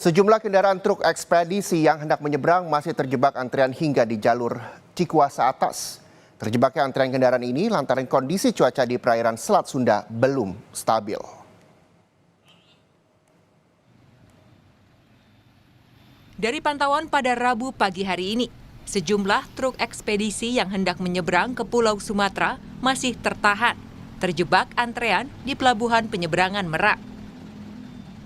Sejumlah kendaraan truk ekspedisi yang hendak menyeberang masih terjebak antrian hingga di jalur Cikuasa atas. Terjebaknya antrian kendaraan ini lantaran kondisi cuaca di perairan Selat Sunda belum stabil. Dari pantauan pada Rabu pagi hari ini, sejumlah truk ekspedisi yang hendak menyeberang ke Pulau Sumatera masih terjebak antrean di Pelabuhan Penyeberangan Merak.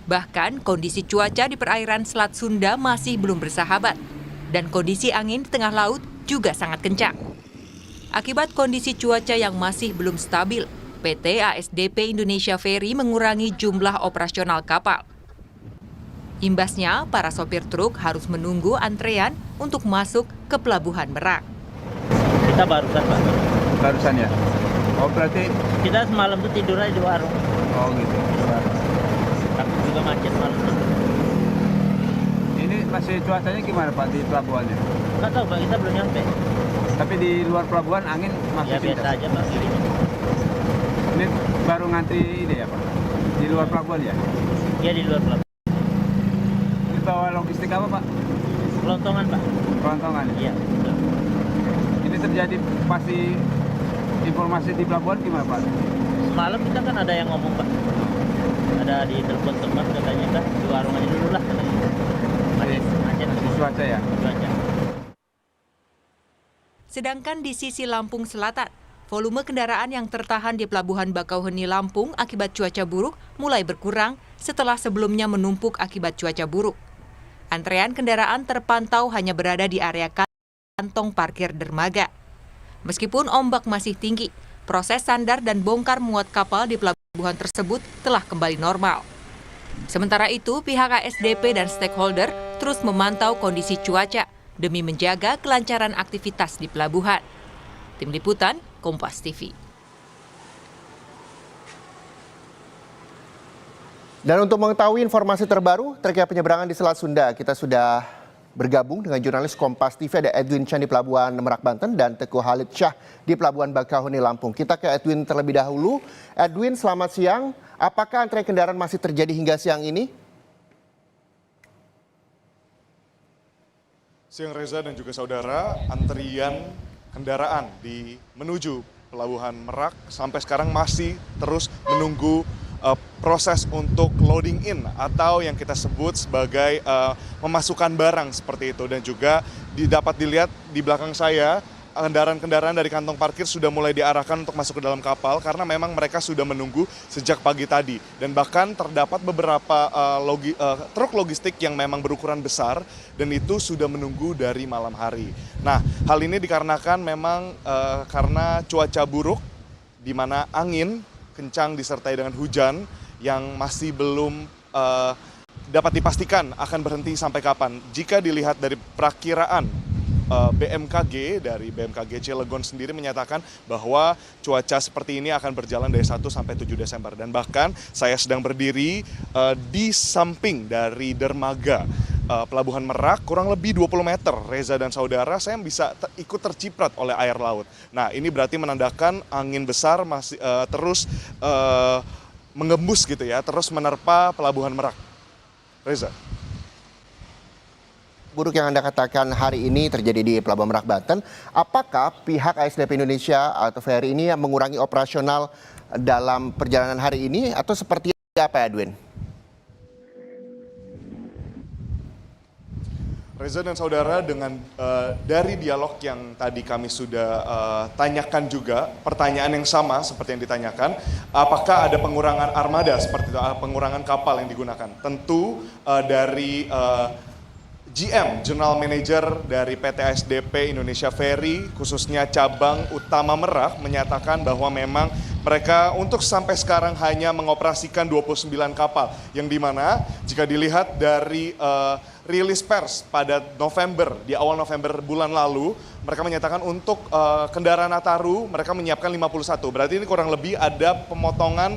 Bahkan kondisi cuaca di perairan Selat Sunda masih belum bersahabat dan kondisi angin di tengah laut juga sangat kencang. Akibat kondisi cuaca yang masih belum stabil, PT ASDP Indonesia Ferry mengurangi jumlah operasional kapal. Imbasnya, para sopir truk harus menunggu antrean untuk masuk ke Pelabuhan Merak. Kita barusan, Pak. Barusan ya? Oh, berarti Kita semalam tuh tidur aja di warung. oh gitu. Takut juga macet malam. Ini masih cuacanya gimana Pak di pelabuhannya? Nggak tahu, Pak, kita belum nyampe. Tapi di luar pelabuhan angin masih Ya biasa kencang. aja, Pak. Ini baru ngantri ini ya Pak? Di luar pelabuhan ya? Ya di luar pelabuhan. Ini bawa logistik apa Pak? Kelontongan, Pak. Kelontongan ya? Iya, betul. Ini terjadi pasti informasi di pelabuhan gimana Pak? Semalam kita kan ada yang ngomong, Pak. Ada di telepon tempat katanya, kan di warung aja dulu lah katanya. Macet. Cuaca ya? Cuaca. Sedangkan di sisi Lampung Selatan, volume kendaraan yang tertahan di Pelabuhan Bakauheni Lampung akibat cuaca buruk mulai berkurang setelah sebelumnya menumpuk akibat cuaca buruk. Antrean kendaraan terpantau hanya berada di area kantong parkir dermaga. Meskipun ombak masih tinggi, proses sandar dan bongkar muat kapal di pelabuhan tersebut telah kembali normal. Sementara itu, pihak ASDP dan stakeholder terus memantau kondisi cuaca demi menjaga kelancaran aktivitas di pelabuhan. Tim Liputan, Kompas TV. Dan untuk mengetahui informasi terbaru terkait penyeberangan di Selat Sunda, kita sudah bergabung dengan jurnalis Kompas TV, ada Edwin Chan di Pelabuhan Merak, Banten, dan Teguh Halid Syah di Pelabuhan Bakauheni, Lampung. Kita ke Edwin terlebih dahulu. Edwin, selamat siang. Apakah antrean kendaraan masih terjadi hingga siang ini? Siang Reza dan juga saudara, antrian kendaraan menuju Pelabuhan Merak sampai sekarang masih terus menunggu proses untuk loading in atau yang kita sebut sebagai memasukkan barang seperti itu. Dan juga dapat dilihat di belakang saya, kendaraan-kendaraan dari kantong parkir sudah mulai diarahkan untuk masuk ke dalam kapal karena memang mereka sudah menunggu sejak pagi tadi. Dan bahkan terdapat beberapa truk logistik yang memang berukuran besar dan itu sudah menunggu dari malam hari. Nah, hal ini dikarenakan memang karena cuaca buruk di mana angin kencang disertai dengan hujan yang masih belum dapat dipastikan akan berhenti sampai kapan. Jika dilihat dari perakiraan BMKG, dari BMKG Cilegon sendiri menyatakan bahwa cuaca seperti ini akan berjalan dari 1 sampai 7 Desember. Dan bahkan saya sedang berdiri di samping dari dermaga Pelabuhan Merak, kurang lebih 20 meter, Reza dan saudara, saya bisa ikut terciprat oleh air laut. Nah, ini berarti menandakan angin besar masih terus mengembus gitu ya, terus menerpa Pelabuhan Merak. Reza. Buruk yang Anda katakan hari ini terjadi di Pelabuhan Merak, Banten. Apakah pihak ASDP Indonesia atau Ferry ini mengurangi operasional dalam perjalanan hari ini atau seperti apa, Edwin? Reza dan saudara, dengan dari dialog yang tadi kami sudah tanyakan juga, pertanyaan yang sama seperti yang ditanyakan, apakah ada pengurangan armada seperti itu, pengurangan kapal yang digunakan? Tentu dari GM, General Manager dari PT ASDP Indonesia Ferry, khususnya cabang utama Merak, menyatakan bahwa memang mereka untuk sampai sekarang hanya mengoperasikan 29 kapal. Yang dimana jika dilihat dari rilis pers pada November, di awal November bulan lalu, mereka menyatakan untuk kendaraan Nataru mereka menyiapkan 51. Berarti ini kurang lebih ada pemotongan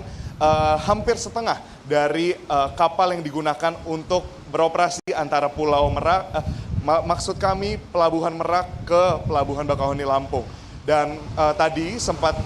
hampir setengah dari kapal yang digunakan untuk beroperasi antara Pulau Merak, maksud kami Pelabuhan Merak ke Pelabuhan Bakauheni Lampung. Dan tadi sempat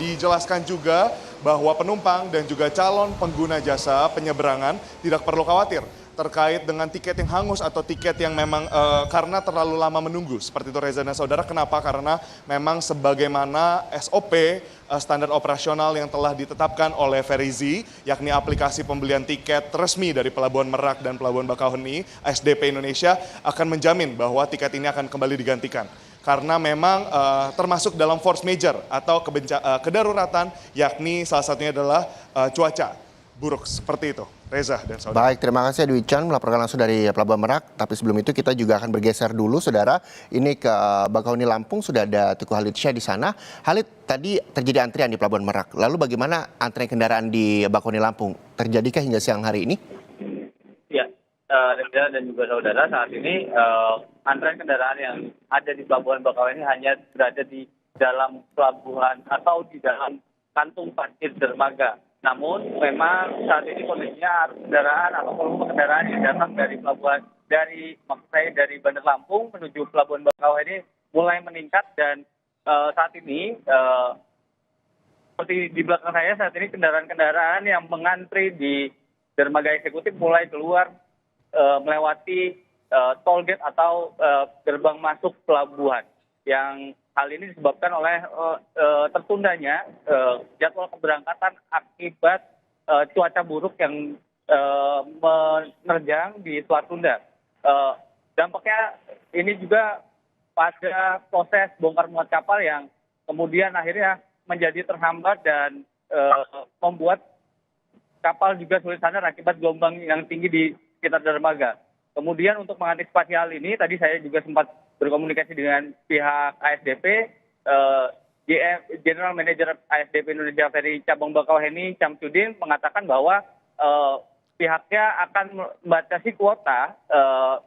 dijelaskan juga bahwa penumpang dan juga calon pengguna jasa penyeberangan tidak perlu khawatir. terkait dengan tiket yang hangus atau tiket yang memang karena terlalu lama menunggu. Seperti itu Reza dan Saudara, kenapa? Karena memang sebagaimana SOP standar operasional yang telah ditetapkan oleh Verizi, yakni aplikasi pembelian tiket resmi dari Pelabuhan Merak dan Pelabuhan Bakauheni, ASDP Indonesia akan menjamin bahwa tiket ini akan kembali digantikan. Karena memang termasuk dalam force major atau kedaruratan, yakni salah satunya adalah cuaca buruk, seperti itu. Reza dan Saudara. Baik, terima kasih Edwin Chan melaporkan langsung dari Pelabuhan Merak. Tapi sebelum itu kita juga akan bergeser dulu, Saudara. Ini ke Bakauheni Lampung, sudah ada Teguh Khalid Syah di sana. Khalid, tadi terjadi antrian di Pelabuhan Merak. Lalu bagaimana antrian kendaraan di Bakauheni Lampung? Terjadikah hingga siang hari ini? Ya, Reza dan juga Saudara, saat ini antrean kendaraan yang ada di Pelabuhan Bakauheni hanya berada di dalam pelabuhan atau di dalam kantung parkir dermaga. Namun memang saat ini kondisinya arus kendaraan atau volume kendaraan yang datang dari dari Bandar Lampung menuju Pelabuhan Bakauheni mulai meningkat, dan saat ini seperti di belakang saya saat ini kendaraan-kendaraan yang mengantri di dermaga eksekutif mulai keluar melewati toll gate atau gerbang masuk pelabuhan, yang hal ini disebabkan oleh tertundanya jadwal keberangkatan akibat cuaca buruk yang menerjang di Selat Sunda. Dampaknya ini juga pada proses bongkar muat kapal yang kemudian akhirnya menjadi terhambat dan membuat kapal juga sulit sandar akibat gelombang yang tinggi di sekitar dermaga. Kemudian untuk mengantisipasi hal ini, tadi saya juga sempat berkomunikasi dengan pihak ASDP, General Manager ASDP Indonesia Ferry Cabang Bakauheni, Syamsuddin, mengatakan bahwa pihaknya akan membatasi kuota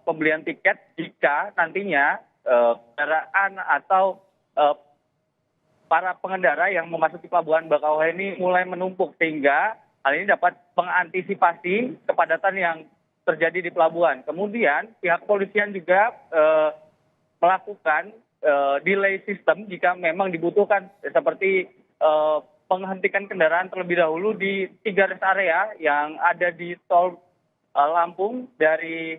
pembelian tiket jika nantinya kendaraan atau para pengendara yang memasuki Pelabuhan Bakauheni mulai menumpuk, sehingga hal ini dapat mengantisipasi kepadatan yang terjadi di pelabuhan. Kemudian pihak polisian juga melakukan delay system jika memang dibutuhkan, seperti menghentikan kendaraan terlebih dahulu di 3 rest area yang ada di tol Lampung dari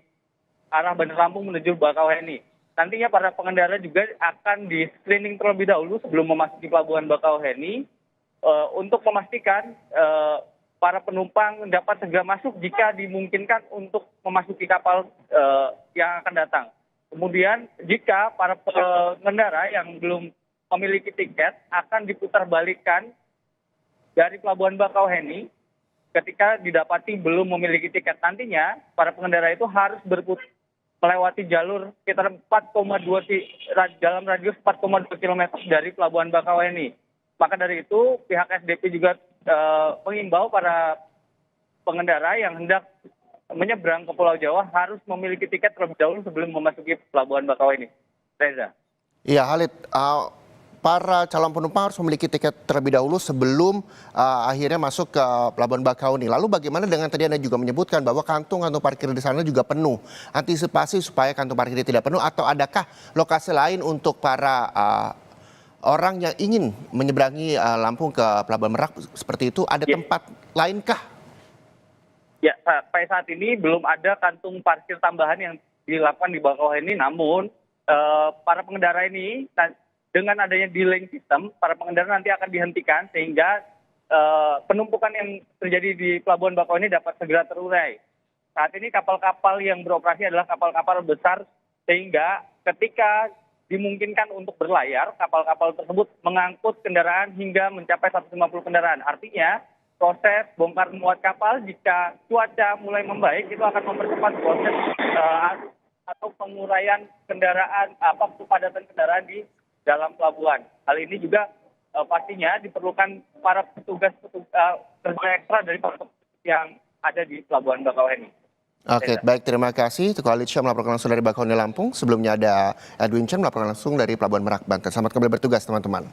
arah Bandar Lampung menuju Bakauheni. Nantinya para pengendara juga akan di screening terlebih dahulu sebelum memasuki Pelabuhan Bakauheni untuk memastikan para penumpang dapat segera masuk jika dimungkinkan untuk memasuki kapal yang akan datang. Kemudian jika para pengendara yang belum memiliki tiket akan diputarbalikkan dari Pelabuhan Bakauheni ketika didapati belum memiliki tiket. Nantinya para pengendara itu harus melewati jalur sekitar 4,2 dalam radius 4,2 km dari Pelabuhan Bakauheni. Maka dari itu pihak SDP juga mengimbau para pengendara yang hendak menyeberang ke Pulau Jawa harus memiliki tiket terlebih dahulu sebelum memasuki Pelabuhan Bakauheni. Reza. Iya, Khalid. Para calon penumpang harus memiliki tiket terlebih dahulu sebelum akhirnya masuk ke Pelabuhan Bakauheni. Lalu bagaimana dengan tadi Anda juga menyebutkan bahwa kantung-kantung parkir di sana juga penuh. Antisipasi supaya kantung parkir tidak penuh, atau adakah lokasi lain untuk para orang yang ingin menyeberangi Lampung ke Pelabuhan Merak seperti itu? Ada tempat lainkah? Ya, sampai saat ini belum ada kantung parkir tambahan yang dilakukan di Bakauheni. Namun para pengendara ini dengan adanya delaying system, para pengendara nanti akan dihentikan sehingga penumpukan yang terjadi di Pelabuhan Bakauheni dapat segera terurai. Saat ini kapal-kapal yang beroperasi adalah kapal-kapal besar, sehingga ketika dimungkinkan untuk berlayar, kapal-kapal tersebut mengangkut kendaraan hingga mencapai 150 kendaraan. Artinya proses bongkar muat kapal jika cuaca mulai membaik itu akan mempercepat proses atau penguraian kendaraan, kepadatan kendaraan di dalam pelabuhan. Hal ini juga pastinya diperlukan para petugas kerja ekstra dari yang ada di Pelabuhan Bakauheni. Oke, baik, terima kasih. Teguh Khalid Syah melaporkan langsung dari Bakauheni Lampung. Sebelumnya ada Edwin Chan melaporkan langsung dari Pelabuhan Merak, Banten. Selamat kembali bertugas, teman-teman.